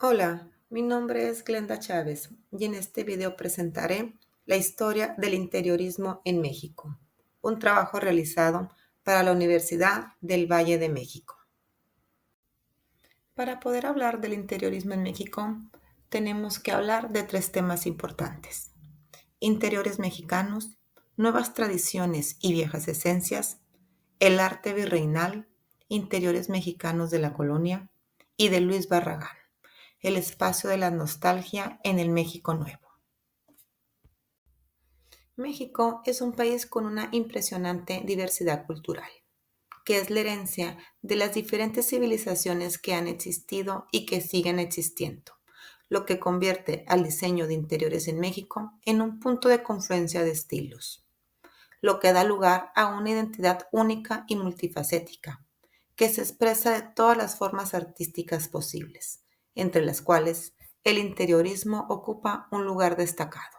Hola, mi nombre es Glenda Chávez y en este video presentaré la historia del interiorismo en México, un trabajo realizado para la Universidad del Valle de México. Para poder hablar del interiorismo en México, tenemos que hablar de tres temas importantes: interiores mexicanos, nuevas tradiciones y viejas esencias, el arte virreinal, interiores mexicanos de la colonia, y de Luis Barragán, el espacio de la nostalgia en el México Nuevo. México es un país con una impresionante diversidad cultural, que es la herencia de las diferentes civilizaciones que han existido y que siguen existiendo, lo que convierte al diseño de interiores en México en un punto de confluencia de estilos, lo que da lugar a una identidad única y multifacética, que se expresa de todas las formas artísticas posibles, entre las cuales el interiorismo ocupa un lugar destacado.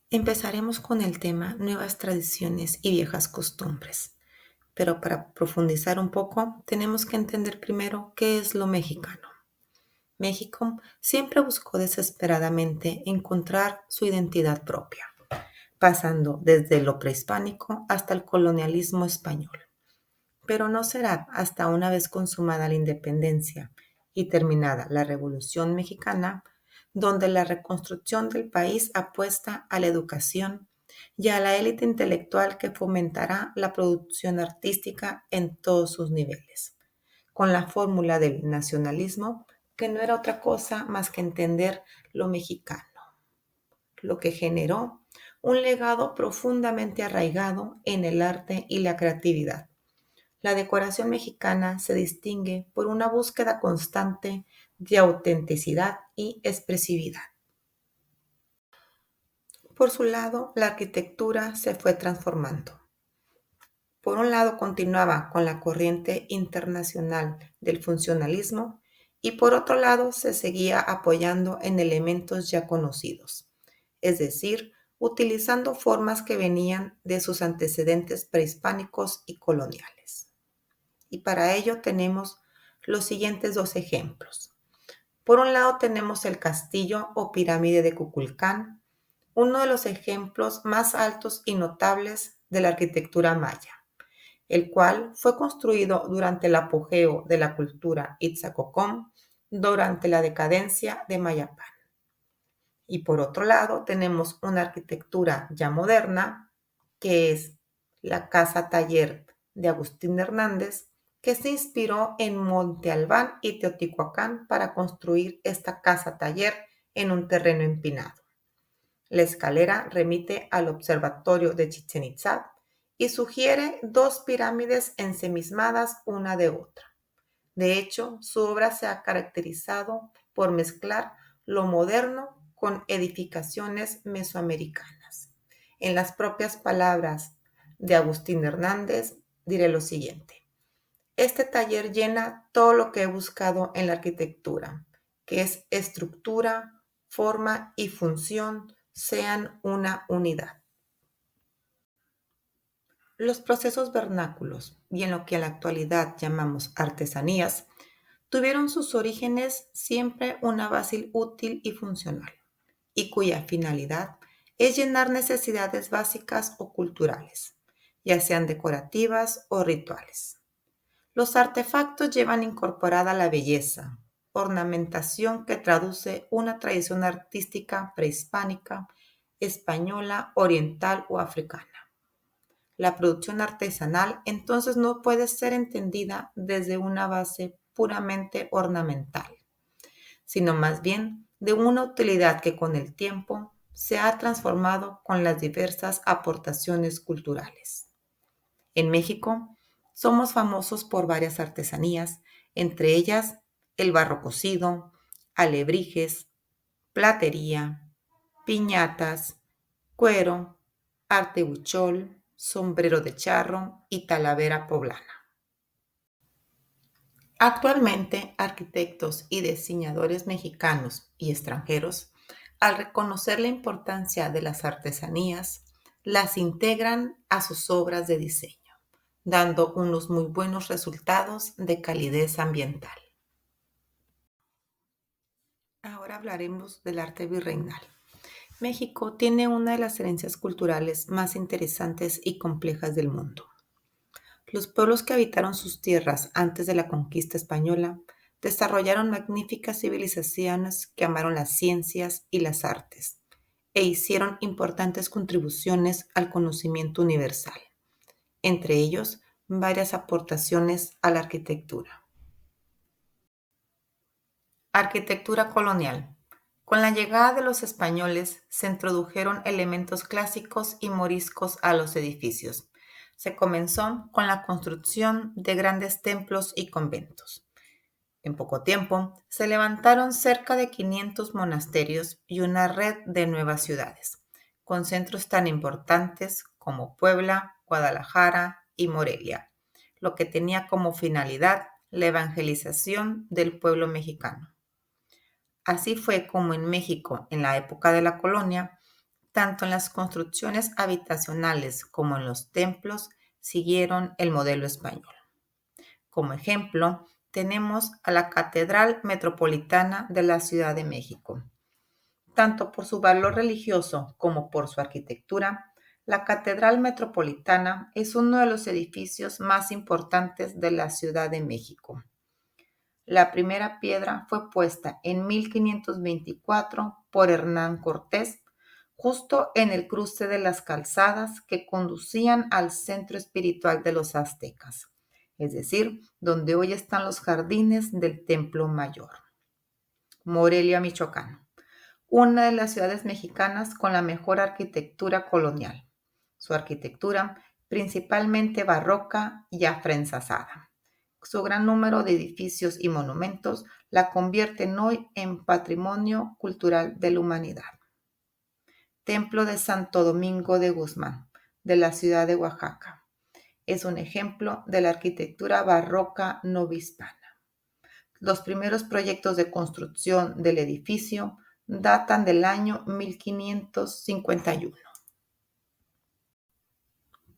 Empezaremos con el tema nuevas tradiciones y viejas costumbres, pero para profundizar un poco tenemos que entender primero qué es lo mexicano. México siempre buscó desesperadamente encontrar su identidad propia, pasando desde lo prehispánico hasta el colonialismo español. Pero no será hasta una vez consumada la independencia y terminada la Revolución Mexicana, donde la reconstrucción del país apuesta a la educación y a la élite intelectual que fomentará la producción artística en todos sus niveles, con la fórmula del nacionalismo, que no era otra cosa más que entender lo mexicano, lo que generó un legado profundamente arraigado en el arte y la creatividad. La decoración mexicana se distingue por una búsqueda constante de autenticidad y expresividad. Por su lado, la arquitectura se fue transformando. Por un lado, continuaba con la corriente internacional del funcionalismo y por otro lado, se seguía apoyando en elementos ya conocidos, es decir, utilizando formas que venían de sus antecedentes prehispánicos y coloniales. Y para ello tenemos los siguientes dos ejemplos. Por un lado tenemos el castillo o pirámide de Kukulcán, uno de los ejemplos más altos y notables de la arquitectura maya, el cual fue construido durante el apogeo de la cultura Itzcocom durante la decadencia de Mayapán. Y por otro lado tenemos una arquitectura ya moderna, que es la casa taller de Agustín Hernández, que se inspiró en Monte Albán y Teotihuacán para construir esta casa taller en un terreno empinado. La escalera remite al observatorio de Chichén Itzá y sugiere dos pirámides ensemismadas una de otra. De hecho, su obra se ha caracterizado por mezclar lo moderno con edificaciones mesoamericanas. En las propias palabras de Agustín Hernández, diré lo siguiente: este taller llena todo lo que he buscado en la arquitectura, que es estructura, forma y función sean una unidad. Los procesos vernáculos, y en lo que en la actualidad llamamos artesanías, tuvieron sus orígenes siempre una base útil y funcional, y cuya finalidad es llenar necesidades básicas o culturales, ya sean decorativas o rituales. Los artefactos llevan incorporada la belleza, ornamentación que traduce una tradición artística prehispánica, española, oriental o africana. La producción artesanal entonces no puede ser entendida desde una base puramente ornamental, sino más bien de una utilidad que con el tiempo se ha transformado con las diversas aportaciones culturales. En México somos famosos por varias artesanías, entre ellas el barro cocido, alebrijes, platería, piñatas, cuero, arte huichol, sombrero de charro y talavera poblana. Actualmente, arquitectos y diseñadores mexicanos y extranjeros, al reconocer la importancia de las artesanías, las integran a sus obras de diseño, dando unos muy buenos resultados de calidez ambiental. Ahora hablaremos del arte virreinal. México tiene una de las herencias culturales más interesantes y complejas del mundo. Los pueblos que habitaron sus tierras antes de la conquista española desarrollaron magníficas civilizaciones que amaron las ciencias y las artes e hicieron importantes contribuciones al conocimiento universal, entre ellos varias aportaciones a la arquitectura. Arquitectura colonial. Con la llegada de los españoles se introdujeron elementos clásicos y moriscos a los edificios. Se comenzó con la construcción de grandes templos y conventos. En poco tiempo se levantaron cerca de 500 monasterios y una red de nuevas ciudades, con centros tan importantes como Puebla, Guadalajara y Morelia, lo que tenía como finalidad la evangelización del pueblo mexicano. Así fue como en México, en la época de la colonia, tanto en las construcciones habitacionales como en los templos, siguieron el modelo español. Como ejemplo, tenemos a la Catedral Metropolitana de la Ciudad de México. Tanto por su valor religioso como por su arquitectura, la Catedral Metropolitana es uno de los edificios más importantes de la Ciudad de México. La primera piedra fue puesta en 1524 por Hernán Cortés, justo en el cruce de las calzadas que conducían al centro espiritual de los aztecas, es decir, donde hoy están los jardines del Templo Mayor. Morelia, Michoacán, una de las ciudades mexicanas con la mejor arquitectura colonial. Su arquitectura, principalmente barroca y afrancesada. Su gran número de edificios y monumentos la convierten hoy en patrimonio cultural de la humanidad. Templo de Santo Domingo de Guzmán, de la ciudad de Oaxaca. Es un ejemplo de la arquitectura barroca novohispana. Los primeros proyectos de construcción del edificio datan del año 1551.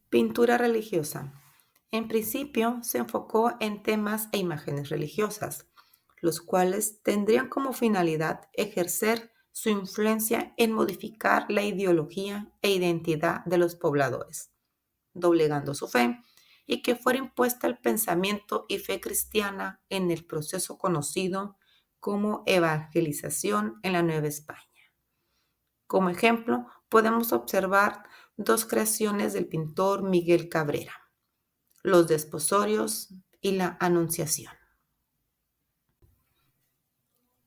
Pintura religiosa. En principio se enfocó en temas e imágenes religiosas, los cuales tendrían como finalidad ejercer su influencia en modificar la ideología e identidad de los pobladores, doblegando su fe y que fuera impuesta el pensamiento y fe cristiana en el proceso conocido como evangelización en la Nueva España. Como ejemplo, podemos observar dos creaciones del pintor Miguel Cabrera: los desposorios y la Anunciación.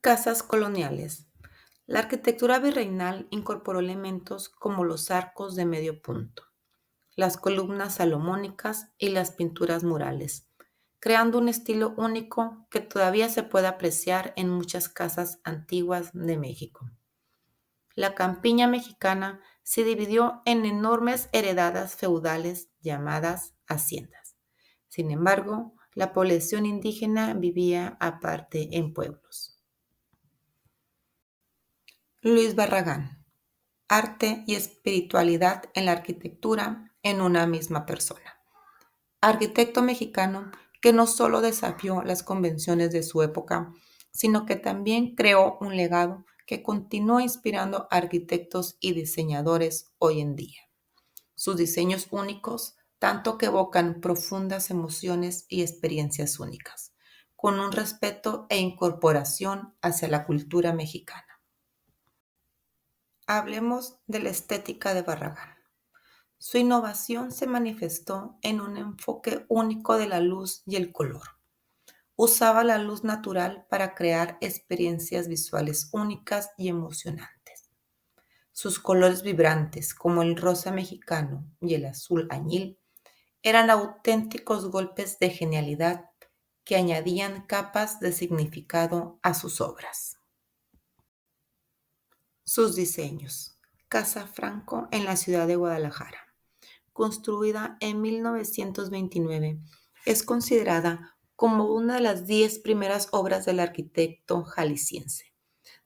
Casas coloniales. La arquitectura virreinal incorporó elementos como los arcos de medio punto, las columnas salomónicas y las pinturas murales, creando un estilo único que todavía se puede apreciar en muchas casas antiguas de México. La campiña mexicana se dividió en enormes heredadas feudales llamadas haciendas. Sin embargo, la población indígena vivía aparte en pueblos. Luis Barragán. Arte y espiritualidad en la arquitectura en una misma persona. Arquitecto mexicano que no solo desafió las convenciones de su época, sino que también creó un legado que continúa inspirando a arquitectos y diseñadores hoy en día. Sus diseños únicos, tanto que evocan profundas emociones y experiencias únicas, con un respeto e incorporación hacia la cultura mexicana. Hablemos de la estética de Barragán. Su innovación se manifestó en un enfoque único de la luz y el color. Usaba la luz natural para crear experiencias visuales únicas y emocionantes. Sus colores vibrantes, como el rosa mexicano y el azul añil, eran auténticos golpes de genialidad que añadían capas de significado a sus obras. Sus diseños. Casa Franco en la ciudad de Guadalajara. Construida en 1929, es considerada como una de las 10 primeras obras del arquitecto jalisciense.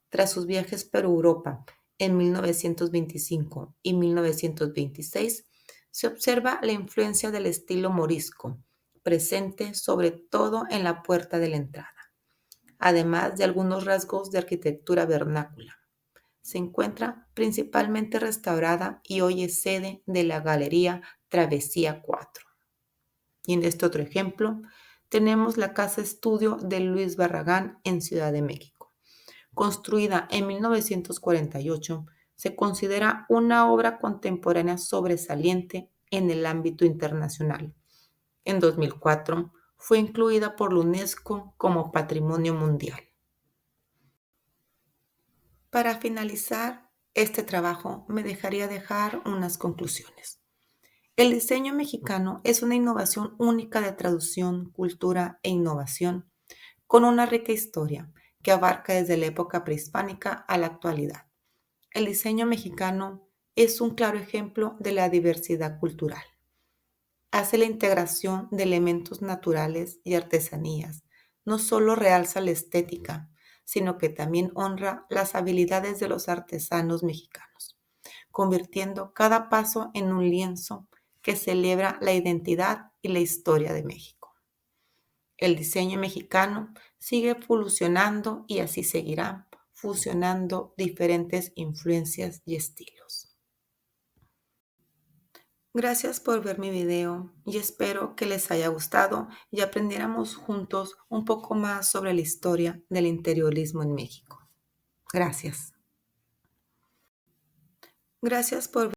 Tras sus viajes por Europa en 1925 y 1926, se observa la influencia del estilo morisco, presente sobre todo en la puerta de la entrada. además de algunos rasgos de arquitectura vernácula. Se encuentra principalmente restaurada y hoy es sede de la Galería Travesía 4. Y en este otro ejemplo tenemos la Casa Estudio de Luis Barragán en Ciudad de México. Construida en 1948, se considera una obra contemporánea sobresaliente en el ámbito internacional. En 2004 fue incluida por la UNESCO como Patrimonio Mundial. Para finalizar este trabajo, me dejaría dejar unas conclusiones. El diseño mexicano es una innovación única de traducción, cultura e innovación, con una rica historia que abarca desde la época prehispánica a la actualidad. El diseño mexicano es un claro ejemplo de la diversidad cultural. Hace la integración de elementos naturales y artesanías. No solo realza la estética, sino que también honra las habilidades de los artesanos mexicanos, convirtiendo cada paso en un lienzo que celebra la identidad y la historia de México. El diseño mexicano sigue evolucionando y así seguirá fusionando diferentes influencias y estilos. Gracias por ver mi video y espero que les haya gustado y aprendiéramos juntos un poco más sobre la historia del interiorismo en México. Gracias. Gracias por